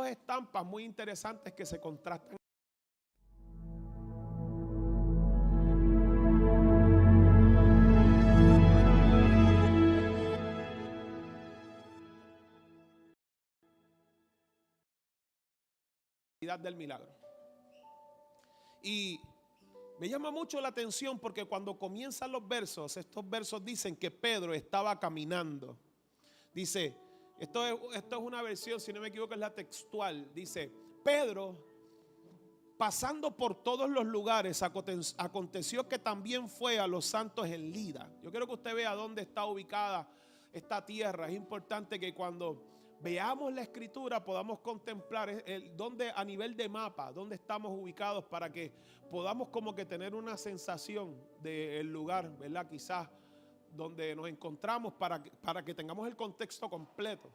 dos estampas muy interesantes que se contrastan. Del milagro. Y me llama mucho la atención porque cuando comienzan los versos, estos versos dicen que Pedro estaba caminando. Dice, esto es una versión, si no me equivoco es la textual. Dice, Pedro, pasando por todos los lugares, aconteció que también fue a los santos en Lida. Yo quiero que usted vea dónde está ubicada esta tierra. Es importante que cuando veamos la escritura podamos contemplar dónde, a nivel de mapa, dónde estamos ubicados, para que podamos como que tener una sensación del lugar, ¿verdad? Quizás donde nos encontramos, para que tengamos el contexto completo.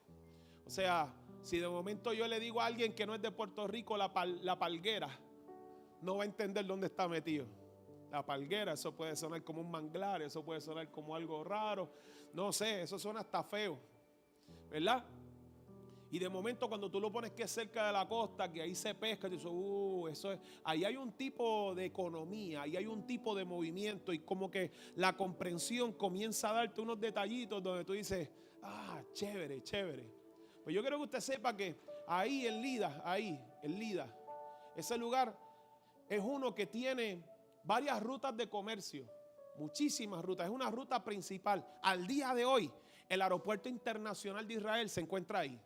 O sea, si de momento yo le digo a alguien que no es de Puerto Rico la palguera, no va a entender dónde está metido. La palguera, eso puede sonar como un manglar, eso puede sonar como algo raro, no sé, eso suena hasta feo, ¿verdad? Y de momento cuando tú lo pones que es cerca de la costa, que ahí se pesca, tú dices, eso es, ahí hay un tipo de economía, ahí hay un tipo de movimiento, y como que la comprensión comienza a darte unos detallitos donde tú dices, chévere, chévere. Pues yo quiero que usted sepa que ahí en Lida, ese lugar es uno que tiene varias rutas de comercio, muchísimas rutas, es una ruta principal. Al día de hoy, el aeropuerto internacional de Israel se encuentra ahí.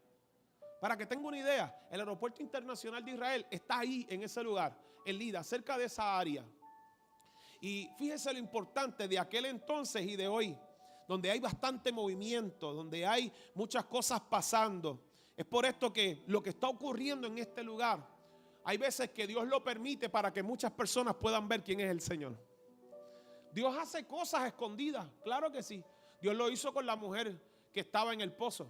Para que tenga una idea, el aeropuerto internacional de Israel está ahí, en ese lugar, en Lida, cerca de esa área. Y fíjese lo importante de aquel entonces y de hoy, donde hay bastante movimiento, donde hay muchas cosas pasando. Es por esto que lo que está ocurriendo en este lugar, hay veces que Dios lo permite para que muchas personas puedan ver quién es el Señor. Dios hace cosas escondidas, claro que sí. Dios lo hizo con la mujer que estaba en el pozo,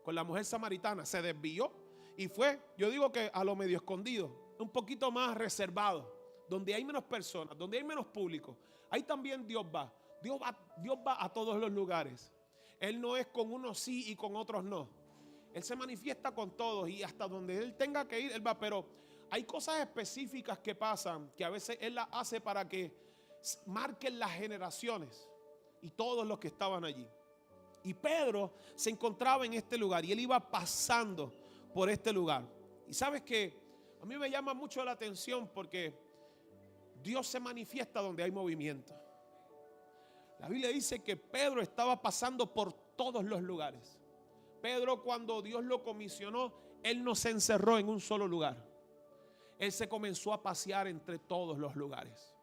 con la mujer samaritana. Se desvió y fue, yo digo que a lo medio escondido, un poquito más reservado, donde hay menos personas, donde hay menos público. Ahí también Dios va. Dios va a todos los lugares. Él no es con unos sí y con otros no. Él se manifiesta con todos, y hasta donde Él tenga que ir, Él va. Pero hay cosas específicas que pasan, que a veces Él las hace para que marquen las generaciones y todos los que estaban allí. Y Pedro se encontraba en este lugar y él iba pasando por este lugar. Y sabes que a mí me llama mucho la atención porque Dios se manifiesta donde hay movimiento. La Biblia dice que Pedro estaba pasando por todos los lugares. Pedro, cuando Dios lo comisionó, él no se encerró en un solo lugar. Él se comenzó a pasear entre todos los lugares.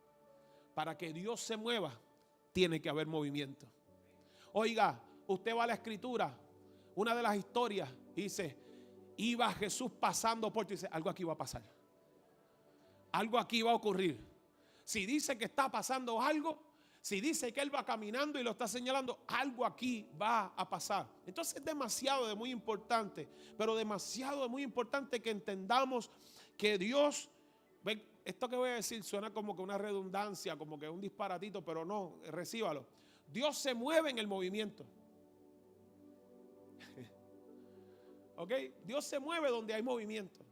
Para que Dios se mueva, tiene que haber movimiento. Oiga, usted va a la escritura, una de las historias dice, iba Jesús pasando por, dice, algo aquí va a pasar, algo aquí va a ocurrir. Si dice que está pasando algo, si dice que Él va caminando y lo está señalando, algo aquí va a pasar. Entonces es demasiado de muy importante, pero demasiado de muy importante que entendamos que Dios, ven, esto que voy a decir suena como que una redundancia, como que un disparatito, pero no, recíbalo. Dios se mueve en el movimiento. ¿Ok? Dios se mueve donde hay movimiento.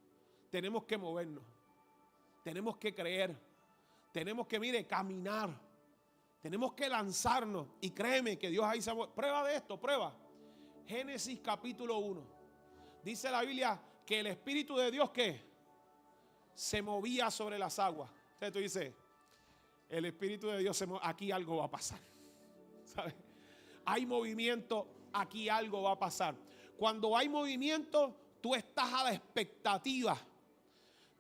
Tenemos que movernos. Tenemos que creer. Tenemos que, mire, caminar. Tenemos que lanzarnos. Y créeme que Dios ahí se mueve. Prueba de esto, prueba. Génesis capítulo 1. Dice la Biblia que el Espíritu de Dios, ¿qué? Se movía sobre las aguas. Entonces tú dices, el Espíritu de Dios se mueve. Aquí algo va a pasar. ¿Sabes? Hay movimiento, aquí algo va a pasar. Cuando hay movimiento, tú estás a la expectativa.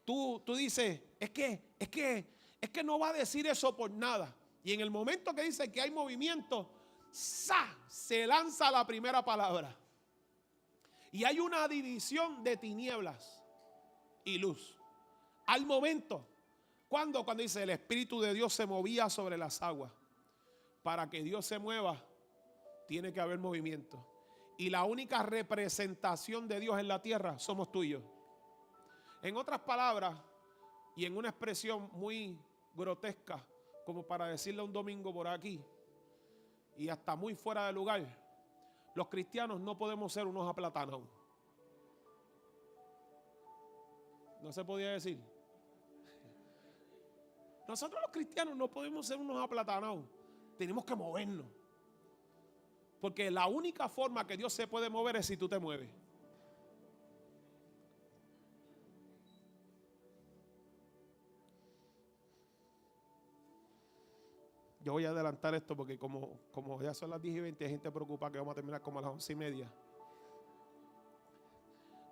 Tú dices, es que no va a decir eso por nada. Y en el momento que dice que hay movimiento, se lanza la primera palabra. Y hay una división de tinieblas y luz. Al momento, cuando dice el Espíritu de Dios se movía sobre las aguas. Para que Dios se mueva, tiene que haber movimiento. Y la única representación de Dios en la tierra somos tú y yo. En otras palabras, y en una expresión muy grotesca, como para decirle un domingo por aquí, y hasta muy fuera de lugar, los cristianos no podemos ser unos aplatados. No se podía decir. Nosotros los cristianos no podemos ser unos aplatanados. Tenemos que movernos. Porque la única forma que Dios se puede mover es si tú te mueves. Yo voy a adelantar esto porque como ya son las 10:20, hay gente preocupada que vamos a terminar como a las 11:30.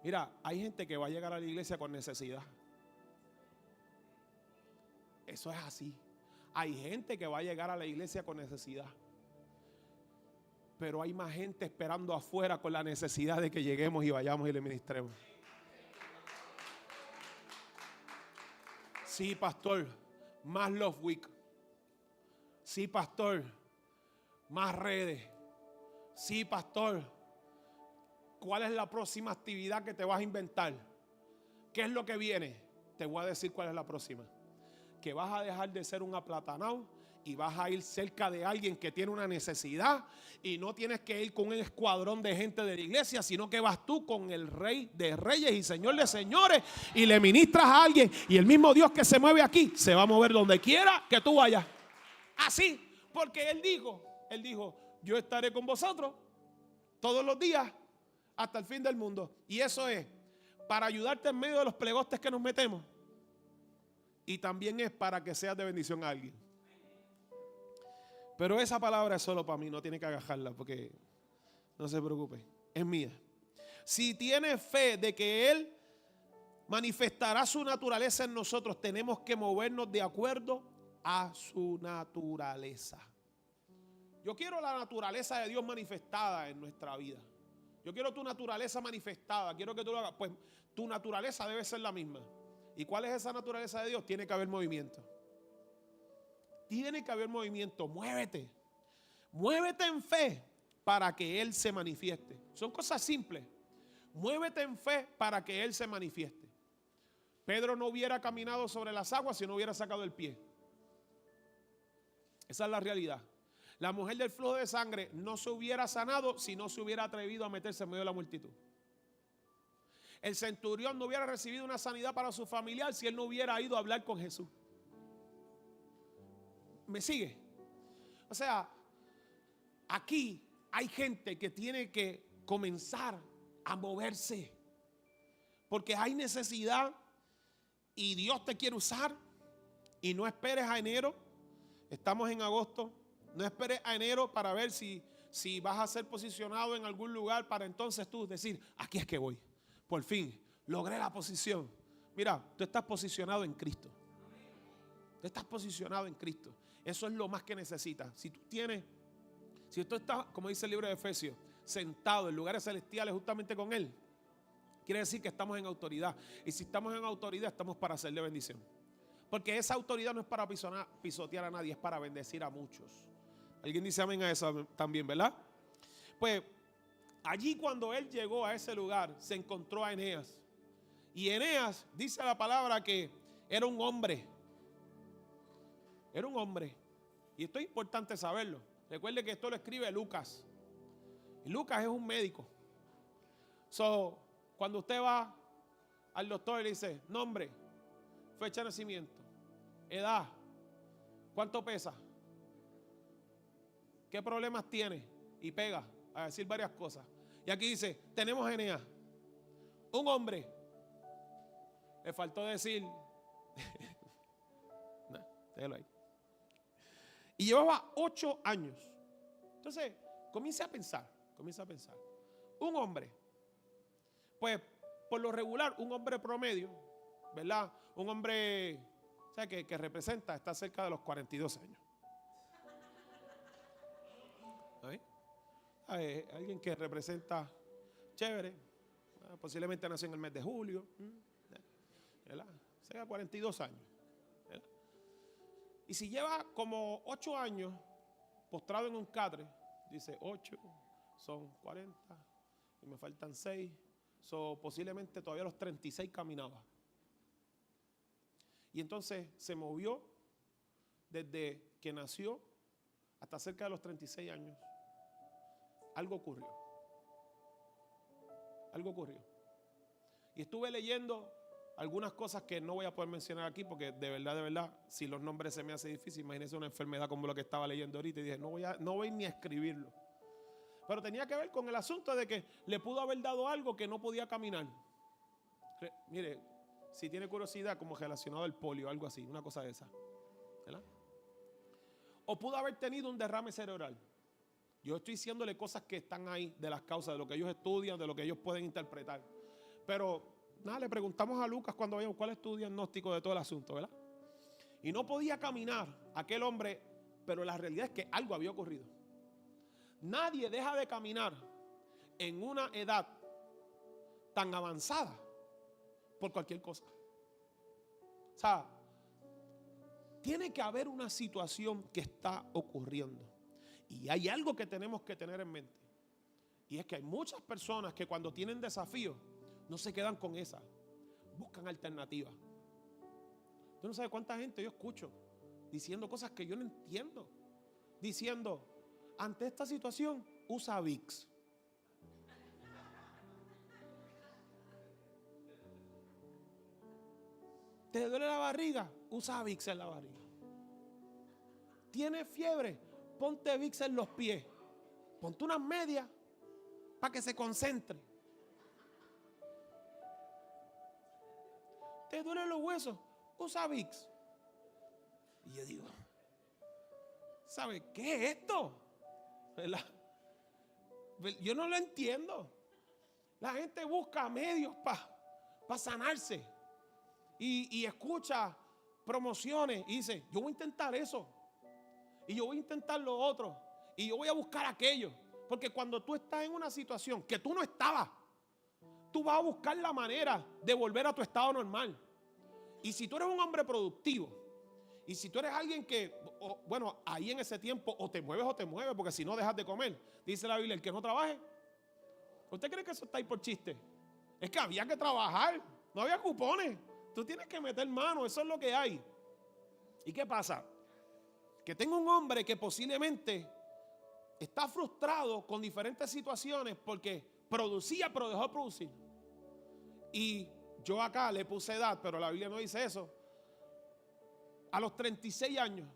Mira, hay gente que va a llegar a la iglesia con necesidad. Eso es así. Hay gente que va a llegar a la iglesia con necesidad. Pero hay más gente esperando afuera con la necesidad de que lleguemos y vayamos y le ministremos. Sí, pastor, más Love Week. Sí, pastor, más redes. Sí, pastor, ¿cuál es la próxima actividad que te vas a inventar? ¿Qué es lo que viene? Te voy a decir cuál es la próxima. Que vas a dejar de ser un aplatanado y vas a ir cerca de alguien que tiene una necesidad, y no tienes que ir con un escuadrón de gente de la iglesia, sino que vas tú con el Rey de Reyes y Señor de Señores y le ministras a alguien, y el mismo Dios que se mueve aquí se va a mover donde quiera que tú vayas. Así, porque Él dijo, yo estaré con vosotros todos los días hasta el fin del mundo. Y eso es para ayudarte en medio de los plegostes que nos metemos. Y también es para que seas de bendición a alguien. Pero esa palabra es solo para mí, no tiene que agajarla, porque no se preocupe, es mía. Si tienes fe de que Él manifestará su naturaleza en nosotros, tenemos que movernos de acuerdo a su naturaleza. Yo quiero la naturaleza de Dios manifestada en nuestra vida. Yo quiero tu naturaleza manifestada, quiero que tú lo hagas. Pues tu naturaleza debe ser la misma. ¿Y cuál es esa naturaleza de Dios? Tiene que haber movimiento. Tiene que haber movimiento. Muévete. Muévete en fe para que Él se manifieste. Son cosas simples. Muévete en fe para que Él se manifieste. Pedro no hubiera caminado sobre las aguas si no hubiera sacado el pie. Esa es la realidad. La mujer del flujo de sangre no se hubiera sanado si no se hubiera atrevido a meterse en medio de la multitud. El centurión no hubiera recibido una sanidad para su familiar si él no hubiera ido a hablar con Jesús. ¿Me sigue? O sea, aquí hay gente que tiene que comenzar a moverse, porque hay necesidad y Dios te quiere usar. Y no esperes a enero. Estamos en agosto. No esperes a enero para ver si vas a ser posicionado en algún lugar para entonces tú decir, aquí es que voy. Por fin, logré la posición. Mira, tú estás posicionado en Cristo. Tú estás posicionado en Cristo. Eso es lo más que necesitas. Si tú estás, como dice el libro de Efesios, sentado en lugares celestiales justamente con Él, quiere decir que estamos en autoridad. Y si estamos en autoridad, estamos para hacerle bendición. Porque esa autoridad no es para pisotear a nadie, es para bendecir a muchos. Alguien dice amén a eso también, ¿verdad? Pues allí cuando él llegó a ese lugar, se encontró a Eneas. Y Eneas, dice la palabra que era un hombre. Era un hombre. Y esto es importante saberlo. Recuerde que esto lo escribe Lucas. Y Lucas es un médico. Cuando usted va al doctor y le dice nombre, fecha de nacimiento, edad, cuánto pesa, qué problemas tiene, y pega a decir varias cosas. Y aquí dice, tenemos a Eneas, un hombre. Le faltó decir no, déjalo ahí. Y llevaba 8 años. Entonces, comienza a pensar. Un hombre, pues por lo regular, un hombre promedio, ¿verdad? Un hombre, o sea, que representa, está cerca de los 42 años. Alguien que representa chévere, posiblemente nació en el mes de julio, ¿verdad? Cerca de 42 años. ¿Verdad? Y si lleva como 8 años postrado en un catre, dice 8 son 40 y me faltan 6, posiblemente todavía a los 36 caminaba. Y entonces se movió desde que nació hasta cerca de los 36 años. Algo ocurrió. Y estuve leyendo algunas cosas que no voy a poder mencionar aquí porque de verdad, si los nombres se me hace difícil, imagínense una enfermedad como lo que estaba leyendo ahorita y dije, no voy ni a escribirlo. Pero tenía que ver con el asunto de que le pudo haber dado algo que no podía caminar. Mire, si tiene curiosidad, como relacionado al polio, algo así, una cosa de esa, ¿verdad? O pudo haber tenido un derrame cerebral. Yo estoy diciéndole cosas que están ahí, de las causas, de lo que ellos estudian, de lo que ellos pueden interpretar. Pero nada, le preguntamos a Lucas cuando vayamos cuál es tu diagnóstico de todo el asunto, ¿verdad? Y no podía caminar aquel hombre, pero la realidad es que algo había ocurrido. Nadie deja de caminar en una edad tan avanzada por cualquier cosa. O sea, tiene que haber una situación que está ocurriendo. Y hay algo que tenemos que tener en mente. Y es que hay muchas personas que cuando tienen desafíos no se quedan con esa. Buscan alternativas. Tú no sabes cuánta gente yo escucho diciendo cosas que yo no entiendo. Diciendo, ante esta situación, usa Vicks. ¿Te duele la barriga? Usa Vicks en la barriga. ¿Tienes fiebre? Ponte Vicks en los pies. Ponte unas medias para que se concentre. ¿Te duelen los huesos? Usa Vicks. Y yo digo, ¿sabe qué es esto? ¿Verdad? Yo no lo entiendo. La gente busca medios para sanarse. Y escucha promociones y dice, yo voy a intentar eso. Y yo voy a intentar lo otro. Y yo voy a buscar aquello. Porque cuando tú estás en una situación que tú no estabas, tú vas a buscar la manera de volver a tu estado normal. Y si tú eres un hombre productivo, y si tú eres alguien que, bueno, ahí en ese tiempo o te mueves, porque si no dejas de comer. Dice la Biblia, el que no trabaje. ¿Usted cree que eso está ahí por chiste? Es que había que trabajar, no había cupones. Tú tienes que meter mano, eso es lo que hay. ¿Y qué pasa? Que tengo un hombre que posiblemente está frustrado con diferentes situaciones porque producía, pero dejó de producir. Y yo acá le puse edad, pero la Biblia no dice eso. A los 36 años,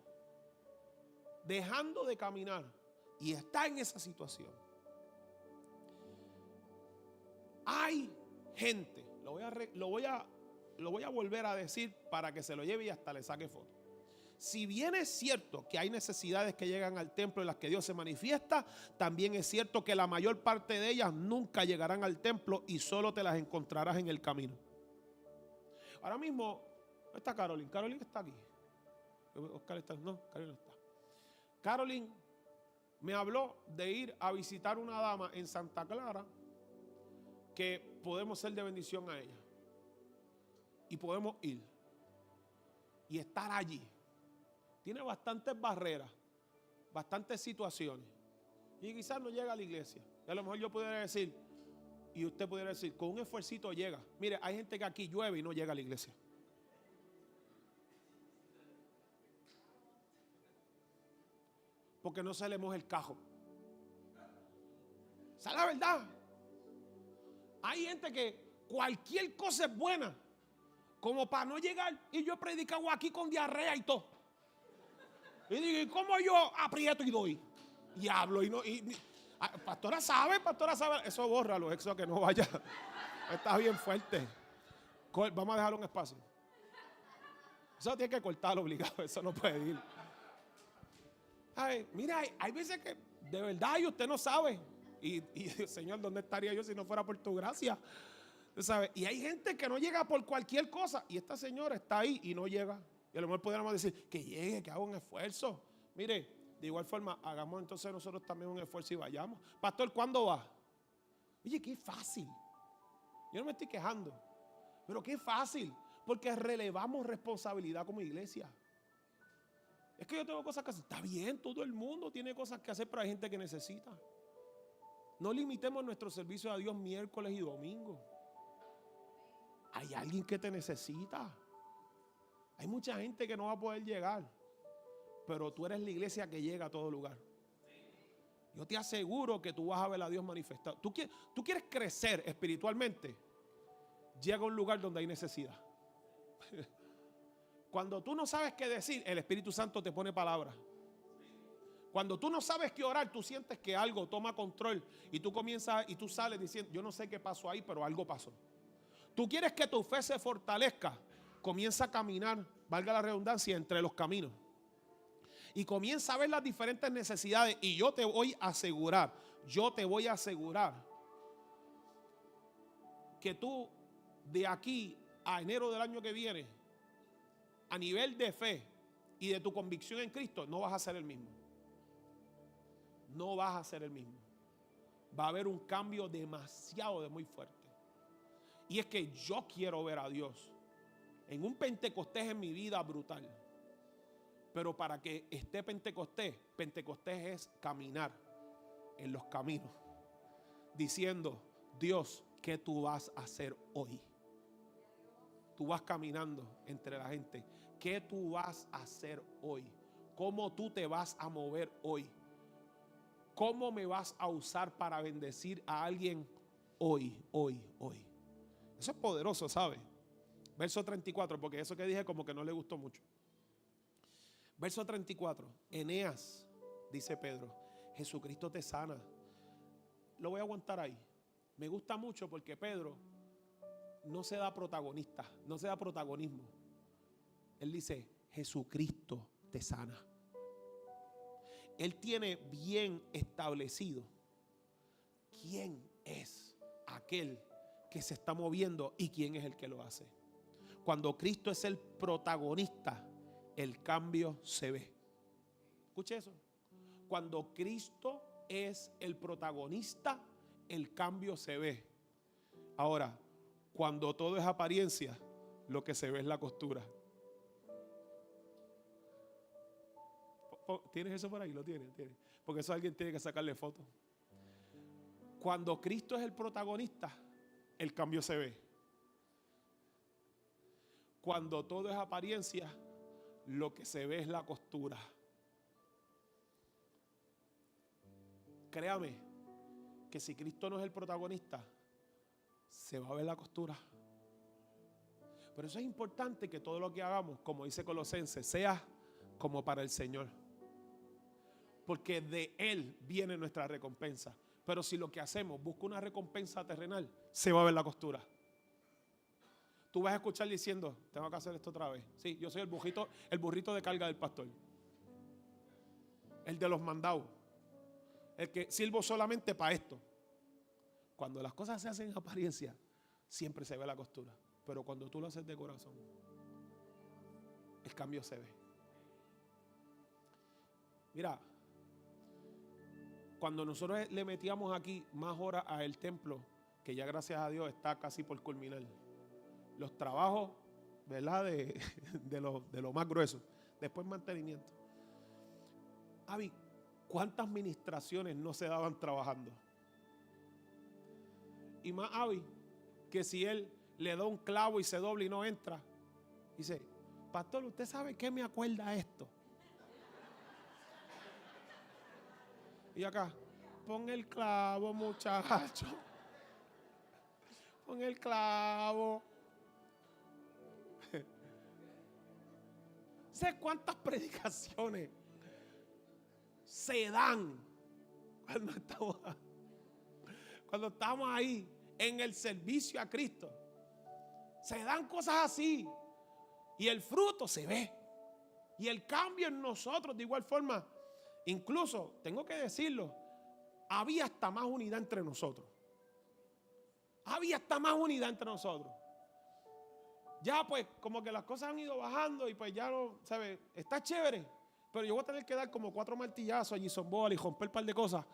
dejando de caminar y está en esa situación. Hay gente, lo voy a volver a decir para que se lo lleve y hasta le saque foto. Si bien es cierto que hay necesidades que llegan al templo en las que Dios se manifiesta, también es cierto que la mayor parte de ellas nunca llegarán al templo y solo te las encontrarás en el camino. Ahora mismo, ¿dónde está Carolyn? Carolyn está aquí. Oscar está, no, Carolyn no está. Carolyn me habló de ir a visitar una dama en Santa Clara que podemos ser de bendición a ella. Y podemos ir y estar allí. Tiene bastantes barreras, bastantes situaciones. Y quizás no llega a la iglesia. Y a lo mejor yo pudiera decir, y usted pudiera decir, con un esfuercito llega. Mire, hay gente que aquí llueve y no llega a la iglesia. Porque no se le moja el cajo. Esa es la verdad. Hay gente que cualquier cosa es buena, como para no llegar. Y yo he predicado aquí con diarrea y todo. Y digo, ¿y cómo yo aprieto y doy? Y hablo y no. Pastora sabe. Eso bórralo, eso que no vaya. Está bien fuerte. Vamos a dejarlo un espacio. Eso tiene que cortarlo obligado, eso no puede ir. Ay, mira, hay veces que de verdad y usted no sabe. Y Señor, ¿dónde estaría yo si no fuera por tu gracia? ¿Sabe? Y hay gente que no llega por cualquier cosa. Y esta señora está ahí y no llega. Y a lo mejor podríamos decir que llegue, que haga un esfuerzo. Mire, de igual forma, hagamos entonces nosotros también un esfuerzo y vayamos. Pastor, ¿cuándo va? Oye, qué fácil. Yo no me estoy quejando. Pero qué fácil. Porque relevamos responsabilidad como iglesia. Es que yo tengo cosas que hacer. Está bien, todo el mundo tiene cosas que hacer, pero hay gente que necesita. No limitemos nuestro servicio a Dios miércoles y domingo. Hay alguien que te necesita. Hay mucha gente que no va a poder llegar. Pero tú eres la iglesia que llega a todo lugar. Yo te aseguro que tú vas a ver a Dios manifestado. ¿Tú quieres crecer espiritualmente? llega a un lugar donde hay necesidad. Cuando tú no sabes qué decir, el Espíritu Santo te pone palabras. Cuando tú no sabes qué orar, tú sientes que algo toma control y tú comienzas y tú sales diciendo, yo no sé qué pasó ahí, pero algo pasó. Tú quieres que tu fe se fortalezca, comienza a caminar, valga la redundancia, entre los caminos. Y comienza a ver las diferentes necesidades. Y yo te voy a asegurar, que tú de aquí a enero del año que viene, a nivel de fe y de tu convicción en Cristo, no vas a ser el mismo. No vas a ser el mismo. Va a haber un cambio demasiado muy fuerte. Y es que yo quiero ver a Dios en un Pentecostés en mi vida brutal. Pero para que esté Pentecostés es caminar en los caminos, diciendo, Dios, ¿qué tú vas a hacer hoy? Tú vas caminando entre la gente. ¿Qué tú vas a hacer hoy? ¿Cómo tú te vas a mover hoy? ¿Cómo me vas a usar para bendecir a alguien hoy? Eso es poderoso, ¿sabe? Verso 34, porque eso que dije como que no le gustó mucho. Verso 34, Eneas, dice Pedro, Jesucristo te sana. Lo voy a aguantar ahí. Me gusta mucho porque Pedro no se da protagonista, no se da protagonismo. Él dice, Jesucristo te sana. Él tiene bien establecido quién es aquel que se está moviendo y quién es el que lo hace. Cuando Cristo es el protagonista, el cambio se ve. Escuche eso. Cuando Cristo es el protagonista, el cambio se ve. Ahora, cuando todo es apariencia, lo que se ve es la costura. ¿Tienes eso por ahí? Lo tienes. Porque eso alguien tiene que sacarle foto. Cuando Cristo es el protagonista, el cambio se ve. Cuando todo es apariencia, lo que se ve es la costura. Créame que si Cristo no es el protagonista, se va a ver la costura. Por eso es importante que todo lo que hagamos, como dice Colosenses, sea como para el Señor. Porque de Él viene nuestra recompensa. Pero si lo que hacemos busca una recompensa terrenal, se va a ver la costura. Tú vas a escuchar diciendo, tengo que hacer esto otra vez. Sí, yo soy el burrito de carga del pastor. El de los mandados. El que sirvo solamente para esto. Cuando las cosas se hacen en apariencia, siempre se ve la costura. Pero cuando tú lo haces de corazón, el cambio se ve. Mira, cuando nosotros le metíamos aquí más horas al templo, que ya gracias a Dios está casi por culminar, los trabajos, ¿verdad? De lo más grueso, después mantenimiento. Avi, ¿cuántas ministraciones no se daban trabajando? Y más Avi, que si él le da un clavo y se dobla y no entra, dice, pastor, ¿usted sabe qué me acuerda esto? Y acá, pon el clavo, muchacho. Pon el clavo. ¿Sé cuántas predicaciones se dan cuando estamos ahí en el servicio a Cristo? Se dan cosas así y el fruto se ve y el cambio en nosotros de igual forma. Incluso, tengo que decirlo, había hasta más unidad entre nosotros. Ya pues como que las cosas han ido bajando y pues ya no, ¿sabes? Está chévere, pero yo voy a tener que dar como 4 martillazos a Jason Ball y romper un par de cosas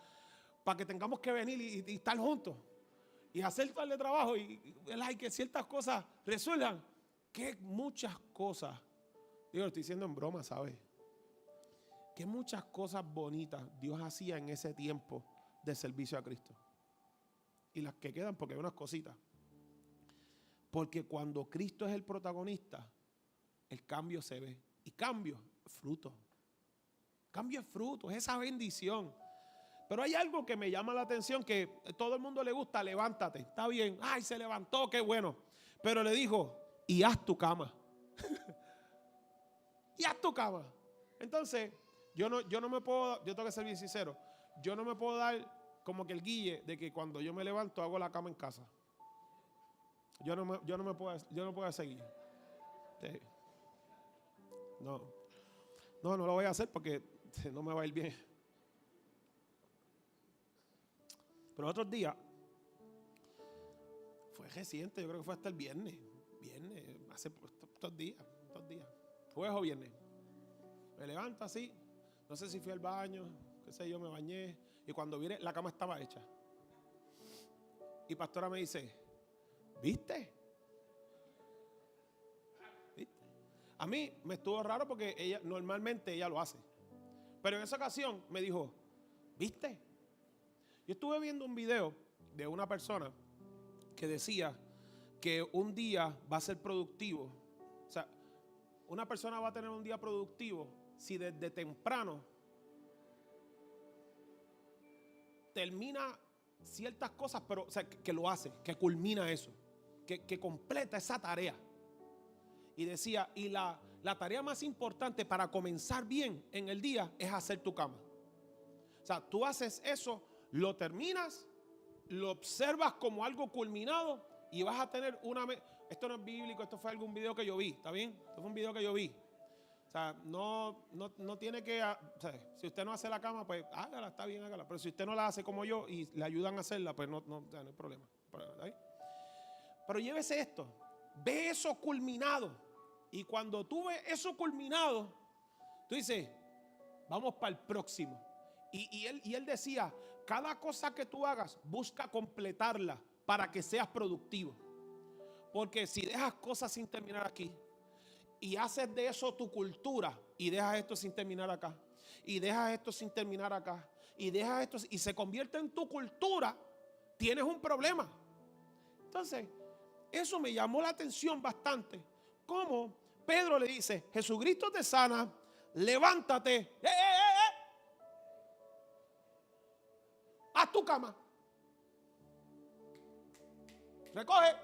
para que tengamos que venir y estar juntos y hacer tal de trabajo y que ciertas cosas resuelvan. Que muchas cosas, digo, lo estoy diciendo en broma, ¿sabes? Que muchas cosas bonitas Dios hacía en ese tiempo de servicio a Cristo. Y las que quedan, porque hay unas cositas. Porque cuando Cristo es el protagonista, el cambio se ve. Y cambio es fruto. Cambio es fruto, es esa bendición. Pero hay algo que me llama la atención, que a todo el mundo le gusta, levántate. Está bien, ay, se levantó, qué bueno. Pero le dijo, y haz tu cama. Y haz tu cama. Entonces, yo no me puedo, yo tengo que ser bien sincero, yo no me puedo dar como que el guille de que cuando yo me levanto hago la cama en casa. Yo no puedo seguir. Sí. No lo voy a hacer porque no me va a ir bien. Pero otros días, fue reciente, yo creo que fue hasta el viernes, hace estos días, jueves o viernes. Me levanto así, no sé si fui al baño, qué sé yo, me bañé, y cuando vine la cama estaba hecha. Y pastora me dice, ¿viste? A mí me estuvo raro porque normalmente ella lo hace. Pero en esa ocasión me dijo, ¿viste? Yo estuve viendo un video de una persona que decía que un día va a ser productivo. O sea, una persona va a tener un día productivo si desde temprano termina ciertas cosas, pero o sea, que lo hace, que culmina eso, que completa esa tarea. Y decía, y la tarea más importante para comenzar bien en el día es hacer tu cama. O sea, tú haces eso, lo terminas, lo observas como algo culminado y vas a tener esto no es bíblico, esto fue algún video que yo vi, ¿está bien? Esto fue un video que yo vi. O sea, no tiene que, o sea, si usted no hace la cama, pues hágala, está bien, hágala. Pero si usted no la hace como yo y le ayudan a hacerla, pues no hay problema. Pero llévese esto, ve eso culminado. Y cuando tú ves eso culminado, tú dices, vamos para el próximo. Y él decía, cada cosa que tú hagas, busca completarla para que seas productivo. Porque si dejas cosas sin terminar aquí, y haces de eso tu cultura, y dejas esto sin terminar acá, y dejas esto sin terminar acá, y dejas esto, y se convierte en tu cultura, tienes un problema. Entonces, eso me llamó la atención bastante. Como Pedro le dice, Jesucristo te sana, levántate, haz tu cama, recoge.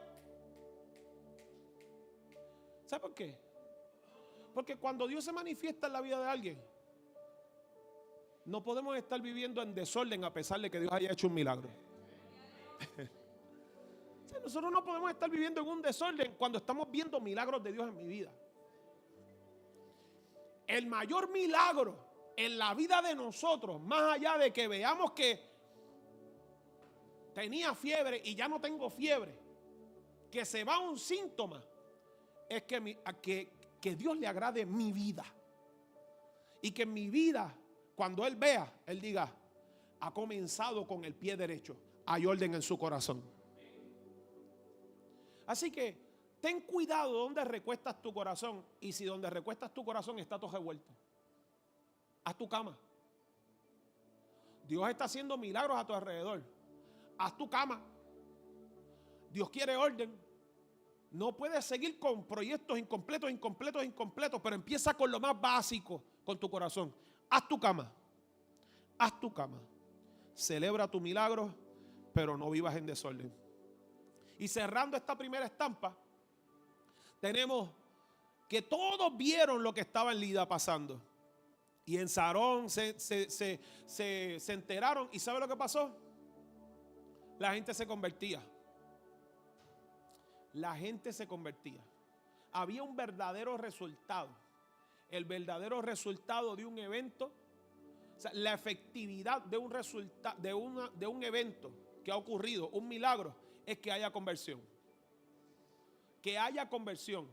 ¿Sabe por qué? Porque cuando Dios se manifiesta en la vida de alguien, no podemos estar viviendo en desorden a pesar de que Dios haya hecho un milagro. Nosotros no podemos estar viviendo en un desorden cuando estamos viendo milagros de Dios en mi vida. El mayor milagro en la vida de nosotros, más allá de que veamos que tenía fiebre y ya no tengo fiebre, que se va un síntoma, es que Dios le agrade mi vida. Y que en mi vida, cuando Él vea, Él diga, ha comenzado con el pie derecho, hay orden en su corazón. Así que ten cuidado donde recuestas tu corazón. Y si donde recuestas tu corazón está todo revuelto, haz tu cama. Dios está haciendo milagros a tu alrededor. Haz tu cama. Dios quiere orden. No puedes seguir con proyectos incompletos, pero empieza con lo más básico, con tu corazón. Haz tu cama. Haz tu cama. Celebra tu milagro, pero no vivas en desorden. Y cerrando esta primera estampa, tenemos que todos vieron lo que estaba en Lida pasando. Y en Sarón se enteraron. ¿Y sabe lo que pasó? La gente se convertía. La gente se convertía. Había un verdadero resultado. El verdadero resultado de un evento, o sea, la efectividad de un resultado, de un evento que ha ocurrido, un milagro, es que haya conversión. Que haya conversión.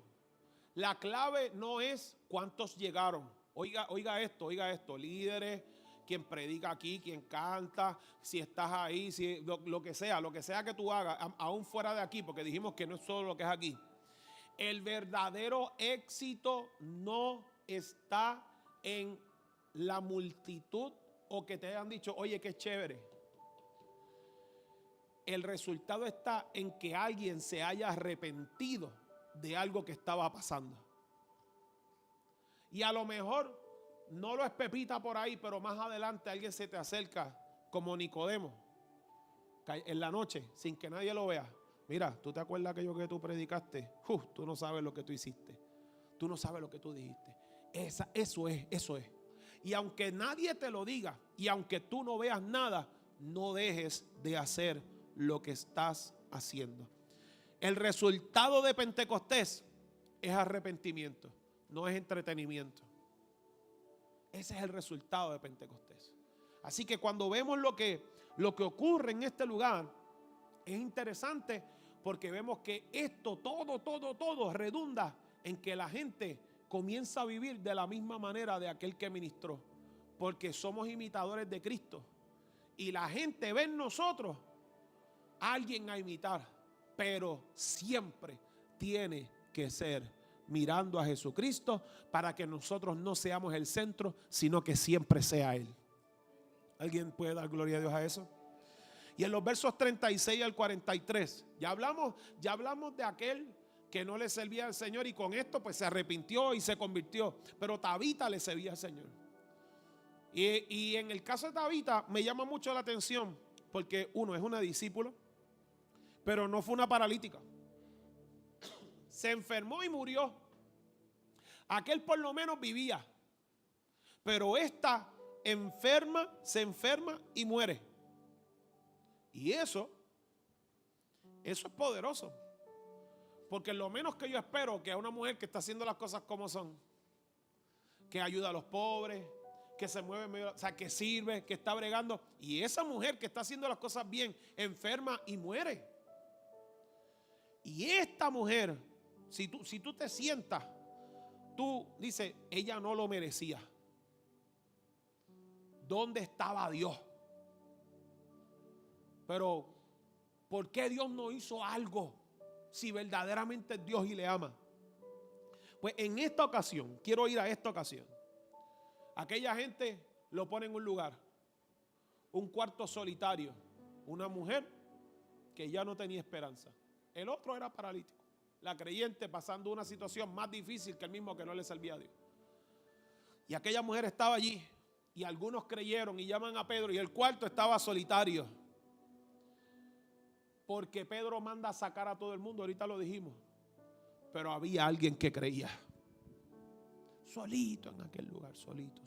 La clave no es cuántos llegaron. Oiga esto, líderes, quien predica aquí, quien canta, si estás ahí, si lo que sea que tú hagas, aún fuera de aquí, porque dijimos que no es solo lo que es aquí. El verdadero éxito no está en la multitud o que te hayan dicho, oye, qué chévere. El resultado está en que alguien se haya arrepentido de algo que estaba pasando. Y a lo mejor no lo es Pepita por ahí, pero más adelante alguien se te acerca como Nicodemo en la noche, sin que nadie lo vea. Mira, ¿tú te acuerdas aquello que tú predicaste? Tú no sabes lo que tú hiciste. Tú no sabes lo que tú dijiste. Eso es. Y aunque nadie te lo diga, y aunque tú no veas nada, no dejes de hacer lo que estás haciendo. El resultado de Pentecostés es arrepentimiento, no es entretenimiento. Ese es el resultado de Pentecostés. Así que cuando vemos lo que ocurre en este lugar, es interesante porque vemos que esto todo redunda en que la gente comienza a vivir de la misma manera de aquel que ministró. Porque somos imitadores de Cristo. Y la gente ve en nosotros a alguien a imitar. Pero siempre tiene que ser mirando a Jesucristo para que nosotros no seamos el centro, sino que siempre sea Él. ¿Alguien puede dar gloria a Dios a eso? Y en los versos 36 al 43, ya hablamos de aquel que no le servía al Señor y con esto pues se arrepintió y se convirtió. Pero Tabita le servía al Señor. Y en el caso de Tabita me llama mucho la atención porque uno es una discípula, pero no fue una paralítica. Se enfermó y murió. Aquel por lo menos vivía. Pero esta se enferma y muere. Y eso es poderoso. Porque lo menos que yo espero que a una mujer que está haciendo las cosas como son, que ayuda a los pobres, que se mueve medio, o sea, que sirve, que está bregando, y esa mujer que está haciendo las cosas bien, enferma y muere. Y esta mujer, si tú te sientas, tú dices, ella no lo merecía. ¿Dónde estaba Dios? Pero, ¿por qué Dios no hizo algo si verdaderamente es Dios y le ama? Pues en esta ocasión, quiero ir a esta ocasión. Aquella gente lo pone en un lugar, un cuarto solitario, una mujer que ya no tenía esperanza. El otro era paralítico. La creyente pasando una situación más difícil que el mismo que no le servía a Dios. Y aquella mujer estaba allí y algunos creyeron y llaman a Pedro y el cuarto estaba solitario. Porque Pedro manda a sacar a todo el mundo, ahorita lo dijimos. Pero había alguien que creía. Solito en aquel lugar, solito.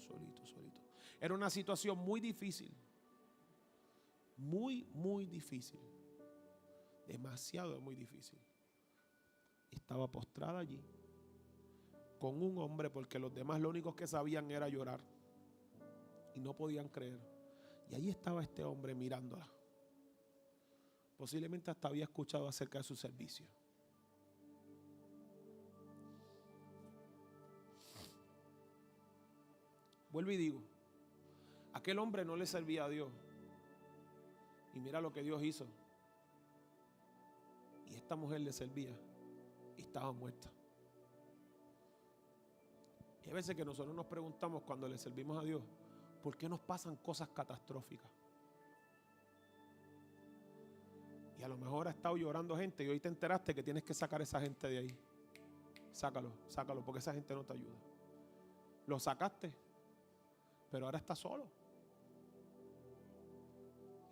Era una situación muy difícil. Muy difícil. Demasiado muy difícil. Estaba postrada allí con un hombre porque los demás lo único que sabían era llorar. Y no podían creer. Y ahí estaba este hombre mirándola. Posiblemente hasta había escuchado acerca de su servicio. Vuelvo y digo, aquel hombre no le servía a Dios. Y mira lo que Dios hizo. Y esta mujer le servía y estaba muerta. Y hay veces que nosotros nos preguntamos cuando le servimos a Dios, ¿por qué nos pasan cosas catastróficas? Y a lo mejor ha estado llorando gente y hoy te enteraste que tienes que sacar a esa gente de ahí. Sácalo, porque esa gente no te ayuda. Lo sacaste, pero ahora estás solo.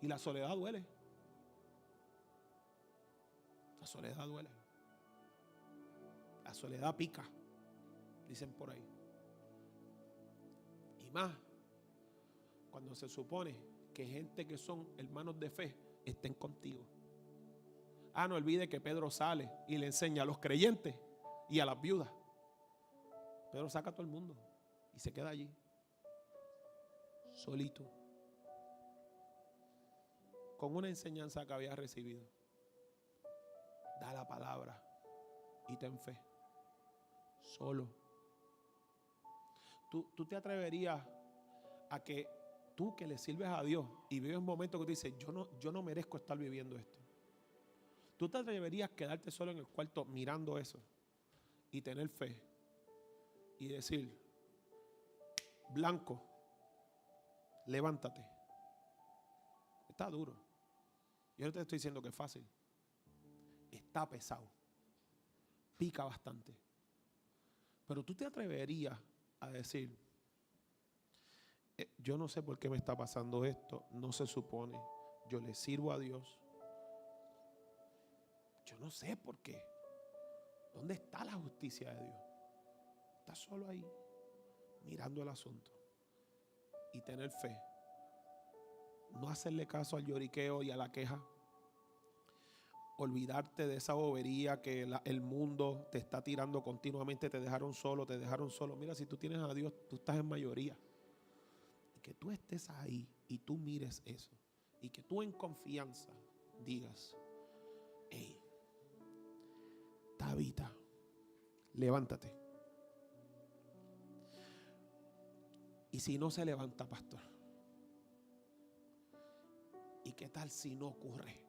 Y la soledad duele. La soledad duele. La soledad pica, dicen por ahí. Y más, cuando se supone que gente que son hermanos de fe estén contigo. No olvide que Pedro sale y le enseña a los creyentes y a las viudas. Pedro saca a todo el mundo y se queda allí, solito, con una enseñanza que había recibido. Da la palabra y ten fe, solo. ¿Tú te atreverías a que tú que le sirves a Dios y vives un momento que tú dices, yo no merezco estar viviendo esto? ¿Tú te atreverías a quedarte solo en el cuarto mirando eso y tener fe y decir, Blanco, levántate? Está duro. Yo no te estoy diciendo que es fácil. Está pesado. Pica bastante. Pero tú te atreverías a decir, yo no sé por qué me está pasando esto, no se supone, yo le sirvo a Dios. Yo no sé por qué. ¿Dónde está la justicia de Dios? Está solo ahí, mirando el asunto. Y tener fe. No hacerle caso al lloriqueo y a la queja. Olvidarte de esa bobería que el mundo te está tirando continuamente. Te dejaron solo, te dejaron solo. Mira, si tú tienes a Dios, tú estás en mayoría. Y que tú estés ahí y tú mires eso. Y que tú en confianza digas: hey, Tabita, levántate. Y si no se levanta, pastor, ¿y qué tal si no ocurre?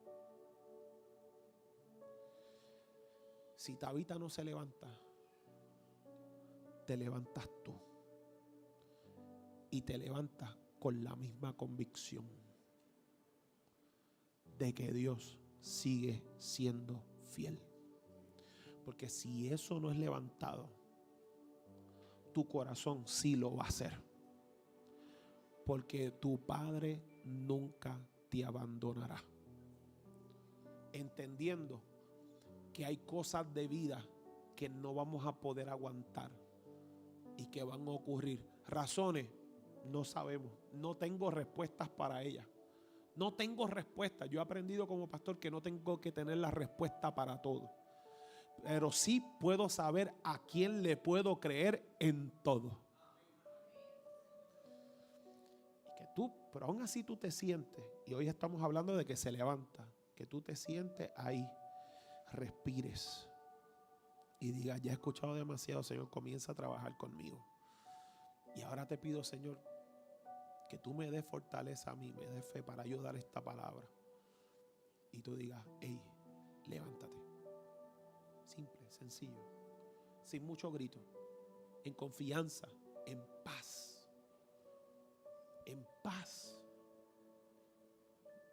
Si Tabita no se levanta, te levantas tú. Y te levantas con la misma convicción de que Dios sigue siendo fiel. Porque si eso no es levantado, tu corazón sí lo va a hacer. Porque tu Padre nunca te abandonará. Entendiendo que hay cosas de vida que no vamos a poder aguantar y que van a ocurrir. Razones, no sabemos. No tengo respuestas para ellas. No tengo respuestas. Yo he aprendido como pastor que no tengo que tener la respuesta para todo. Pero sí puedo saber a quién le puedo creer en todo. Y que tú, pero aún así tú te sientes, y hoy estamos hablando de que se levanta, que tú te sientes ahí, respires y digas: ya he escuchado demasiado, Señor, comienza a trabajar conmigo. Y ahora te pido, Señor, que tú me des fortaleza a mí, me des fe para yo dar esta palabra. Y tú digas: hey, levántate. Simple, sencillo, sin mucho grito, en confianza, en paz. En paz.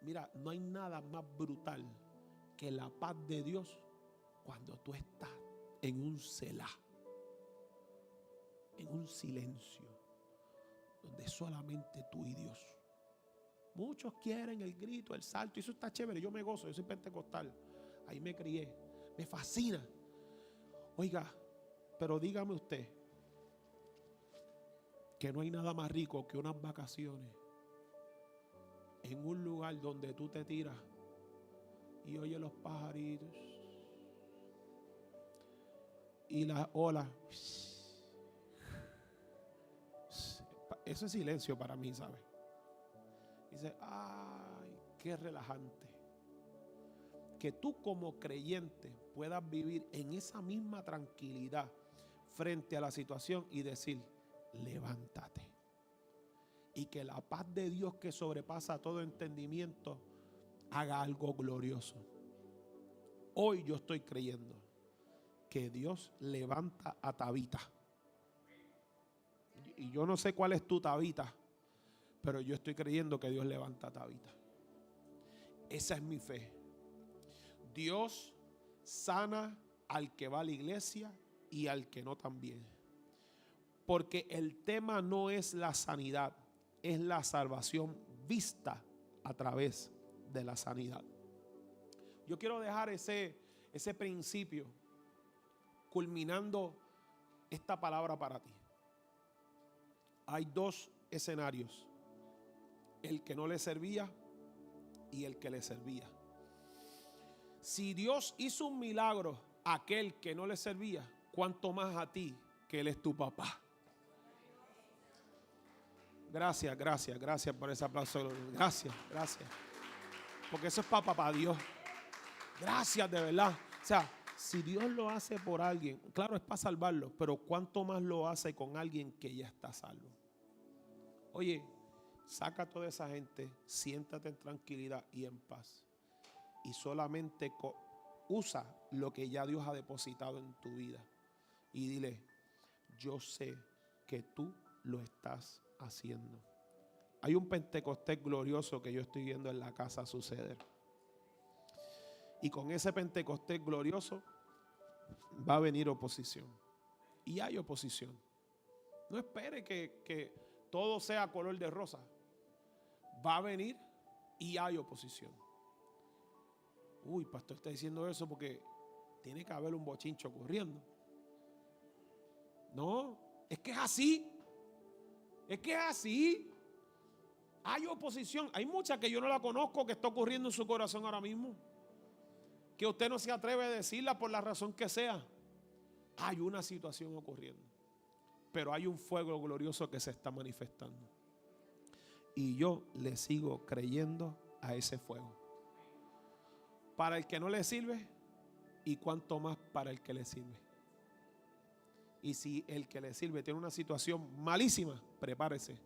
Mira, no hay nada más brutal que la paz de Dios cuando tú estás en un Selah, en un silencio, donde solamente tú y Dios. Muchos quieren el grito, el salto, y eso está chévere. Yo me gozo, yo soy pentecostal, ahí me crié, me fascina. Oiga, pero dígame usted que no hay nada más rico que unas vacaciones en un lugar donde tú te tiras y oyes los pajaritos y las olas. Eso es silencio para mí, ¿sabes? Dice: ay, qué relajante. Que tú como creyente puedas vivir en esa misma tranquilidad frente a la situación y decir: levántate. Y que la paz de Dios, que sobrepasa todo entendimiento, haga algo glorioso. Hoy yo estoy creyendo que Dios levanta a Tabita. Y yo no sé cuál es tu Tabita, pero yo estoy creyendo que Dios levanta a Tabita. Esa es mi fe. Dios sana al que va a la iglesia y al que no también. Porque el tema no es la sanidad, es la salvación vista a través de la sanidad. Yo quiero dejar ese principio culminando esta palabra para ti. Hay dos escenarios: el que no le servía y el que le servía. Si Dios hizo un milagro a aquel que no le servía, ¿cuánto más a ti, que Él es tu papá? Gracias por ese aplauso. Gracias. Porque eso es para Dios. Gracias, de verdad. O sea, si Dios lo hace por alguien, claro, es para salvarlo, pero ¿cuánto más lo hace con alguien que ya está salvo? Oye, saca a toda esa gente, siéntate en tranquilidad y en paz. Y solamente usa lo que ya Dios ha depositado en tu vida. Y dile: yo sé que tú lo estás haciendo. Hay un Pentecostés glorioso que yo estoy viendo en la casa suceder. Y con ese Pentecostés glorioso va a venir oposición. Y hay oposición. No espere que todo sea color de rosa. Va a venir y hay oposición. Uy, pastor está diciendo eso porque tiene que haber un bochincho ocurriendo. No, es que es así. Es que es así. Hay oposición. Hay mucha que yo no la conozco que está ocurriendo en su corazón ahora mismo. Que usted no se atreve a decirla por la razón que sea. Hay una situación ocurriendo. Pero hay un fuego glorioso que se está manifestando. Y yo le sigo creyendo a ese fuego. Para el que no le sirve, y cuanto más para el que le sirve. Y si el que le sirve tiene una situación malísima, prepárese,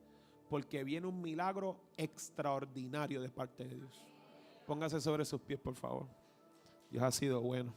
porque viene un milagro extraordinario de parte de Dios. Póngase sobre sus pies, por favor. Dios ha sido bueno.